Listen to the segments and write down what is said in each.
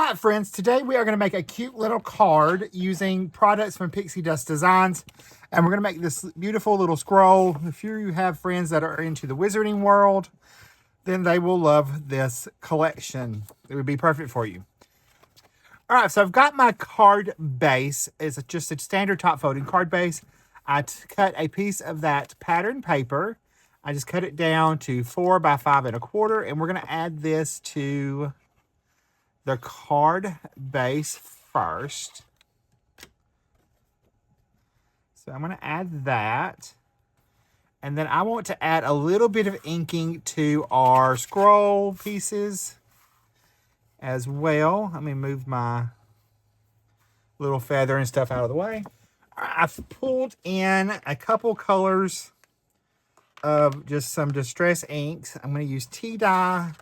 right, friends, today we are going to make a cute little card using products from Pixi Dust Designs. And we're going to make this beautiful little scroll. If you have friends that are into the wizarding world, then they will love this collection. It would be perfect for you. All right, so I've got my card base. It's just a standard top folding card base. I cut a piece of that pattern paper. I just cut it down to 4 by 5 1/4, and we're going to add this to the card base first. So I'm going to add that. And then I want to add a little bit of inking to our scroll pieces as well. Let me move my little feather and stuff out of the way. I've pulled in a couple colors of just some distress inks. I'm going to use tea dye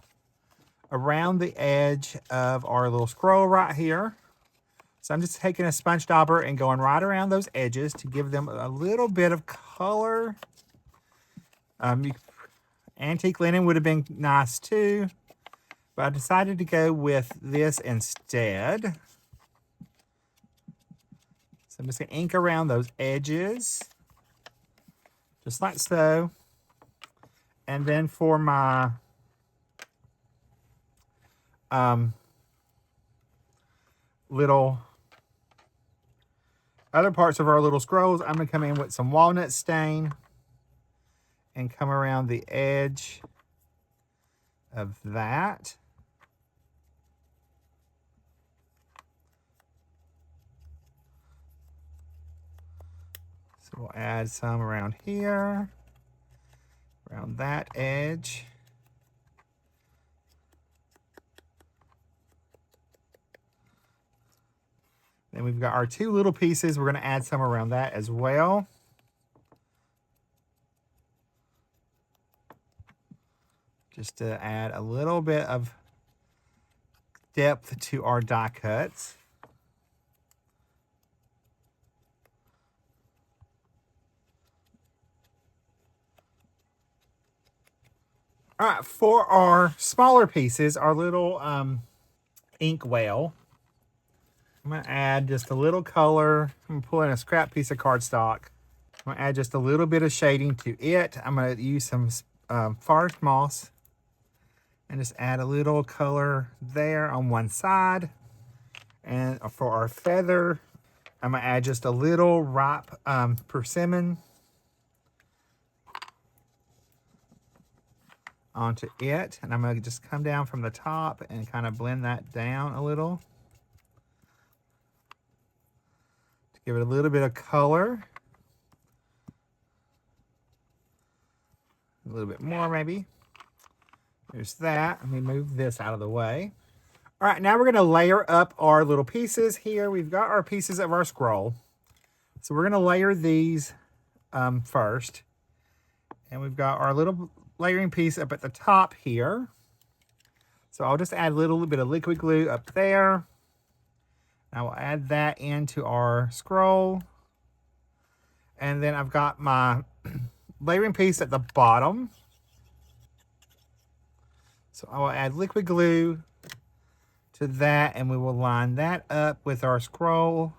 around the edge of our little scroll right here. So I'm just taking a sponge dauber and going right around those edges to give them a little bit of color. Antique linen would have been nice too, but I decided to go with this instead. So I'm just going to ink around those edges, just like so. And then for my little other parts of our little scrolls, I'm going to come in with some walnut stain and come around the edge of that. So we'll add some around here, around that edge. Then we've got our two little pieces. We're going to add some around that as well. Just to add a little bit of depth to our die cuts. All right, for our smaller pieces, our little ink well, I'm going to add just a little color. I'm going to pull in a scrap piece of cardstock. I'm going to add just a little bit of shading to it. I'm going to use some forest moss and just add a little color there on one side. And for our feather, I'm going to add just a little ripe persimmon onto it. And I'm going to just come down from the top and kind of blend that down a little to give it a little bit of color. A little bit more maybe. There's that. Let me move this out of the way. All right, now we're going to layer up our little pieces here. We've got our pieces of our scroll. So we're going to layer these first. And we've got our little layering piece up at the top here. So I'll just add a little bit of liquid glue up there. I will add that into our scroll. And then I've got my layering piece at the bottom. So I will add liquid glue to that, and we will line that up with our scroll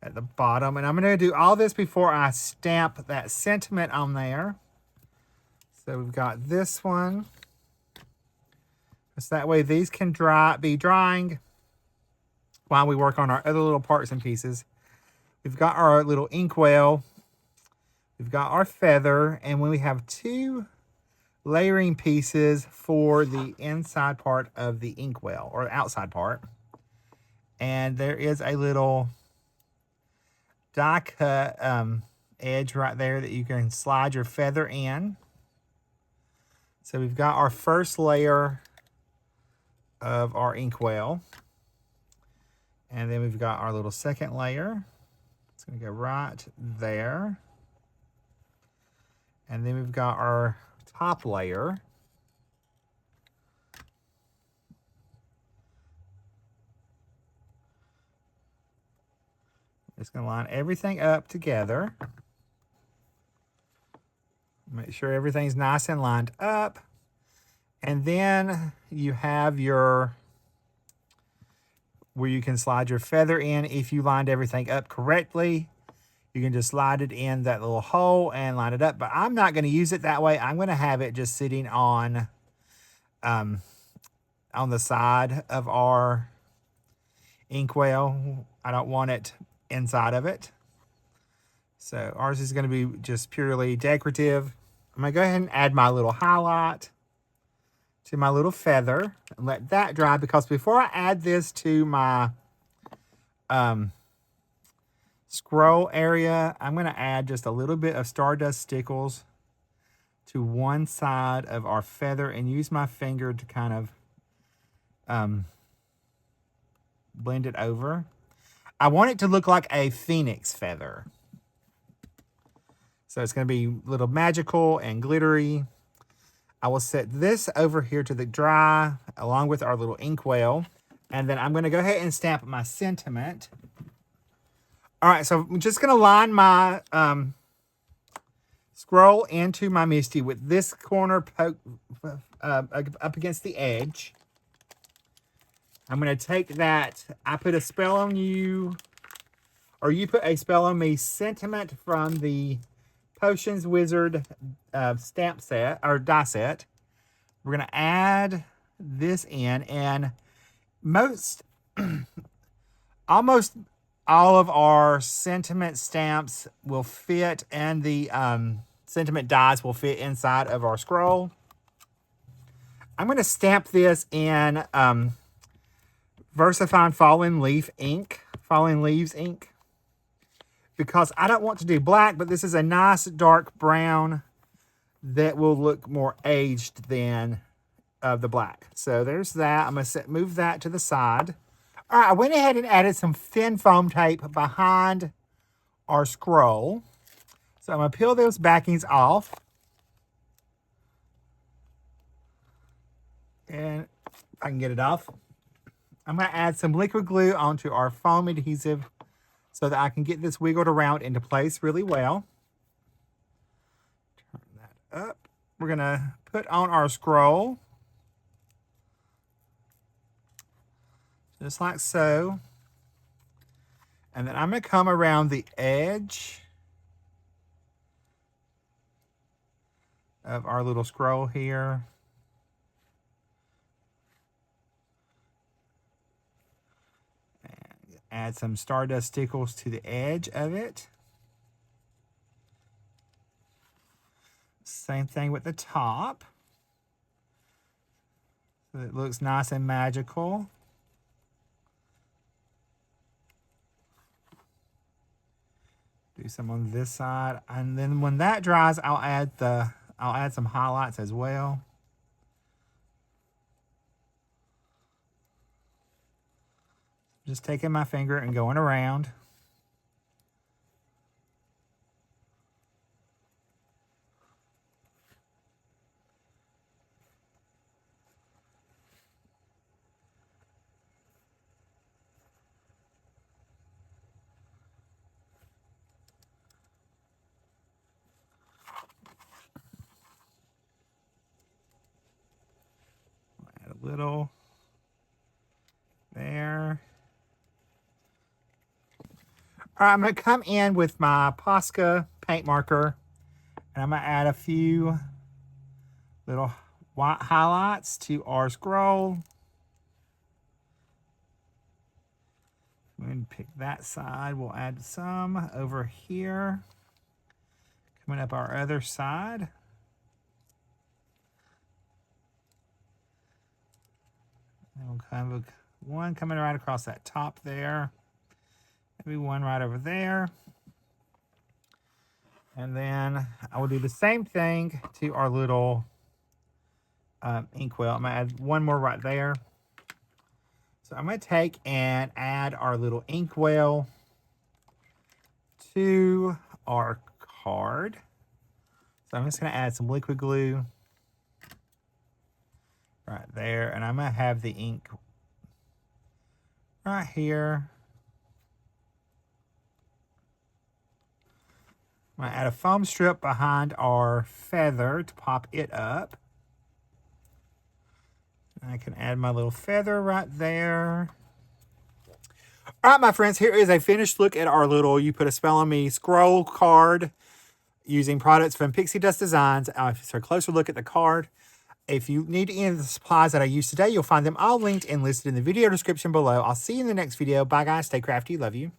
at the bottom. And I'm going to do all this before I stamp that sentiment on there. So we've got this one. So that way these can be drying while we work on our other little parts and pieces. We've got our little inkwell. We've got our feather, and when we have two layering pieces for the inside part of the inkwell, or outside part. And there is a little die cut edge right there that you can slide your feather in. So we've got our first layer of our inkwell. And then we've got our little second layer. It's going to go right there. And then we've got our top layer. Just going to line everything up together. Make sure everything's nice and lined up. And then you have your where you can slide your feather in if you lined everything up correctly. You can just slide it in that little hole and line it up. But I'm not going to use it that way. I'm going to have it just sitting on the side of our inkwell. I don't want it inside of it. So ours is going to be just purely decorative. I'm going to go ahead and add my little highlight to my little feather and let that dry, because before I add this to my scroll area, I'm going to add just a little bit of Stardust Stickles to one side of our feather and use my finger to kind of blend it over. I want it to look like a phoenix feather. So it's going to be a little magical and glittery. I will set this over here to the dry along with our little inkwell. And then I'm going to go ahead and stamp my sentiment. All right, so I'm just going to line my scroll into my Misty with this corner up against the edge. I'm going to take that. I put a spell on you, or you put a spell on me sentiment from the Potions Wizard stamp set, or die set. We're going to add this in, and almost all of our sentiment stamps will fit, and the sentiment dies will fit inside of our scroll. I'm going to stamp this in VersaFine Fallen Leaves ink, because I don't want to do black, but this is a nice dark brown that will look more aged than the black. So there's that. I'm going to move that to the side. All right, I went ahead and added some thin foam tape behind our scroll. So I'm going to peel those backings off. And if I can get it off, I'm going to add some liquid glue onto our foam adhesive so that I can get this wiggled around into place really well. Turn that up. We're going to put on our scroll, just like so. And then I'm going to come around the edge of our little scroll here. And add some Stardust Stickles to the edge of it. Same thing with the top. So it looks nice and magical. Do some on this side, and then when that dries, I'll add some highlights as well. Just taking my finger and going around. Add a little there. All right, I'm going to come in with my Posca paint marker, and I'm going to add a few little white highlights to our scroll. I'm going to pick that side. We'll add some over here. Coming up our other side. And we'll kind of one coming right across that top there. Maybe one right over there. And then I will do the same thing to our little inkwell. I'm going to add one more right there. So I'm going to take and add our little inkwell to our card. So I'm just going to add some liquid glue right there. And I'm going to have the ink right here. I'm going to add a foam strip behind our feather to pop it up. And I can add my little feather right there. All right, my friends, here is a finished look at our little You Put a Spell on Me scroll card using products from Pixi Dust Designs. So a closer look at the card. If you need any of the supplies that I used today, you'll find them all linked and listed in the video description below. I'll see you in the next video. Bye, guys. Stay crafty. Love you.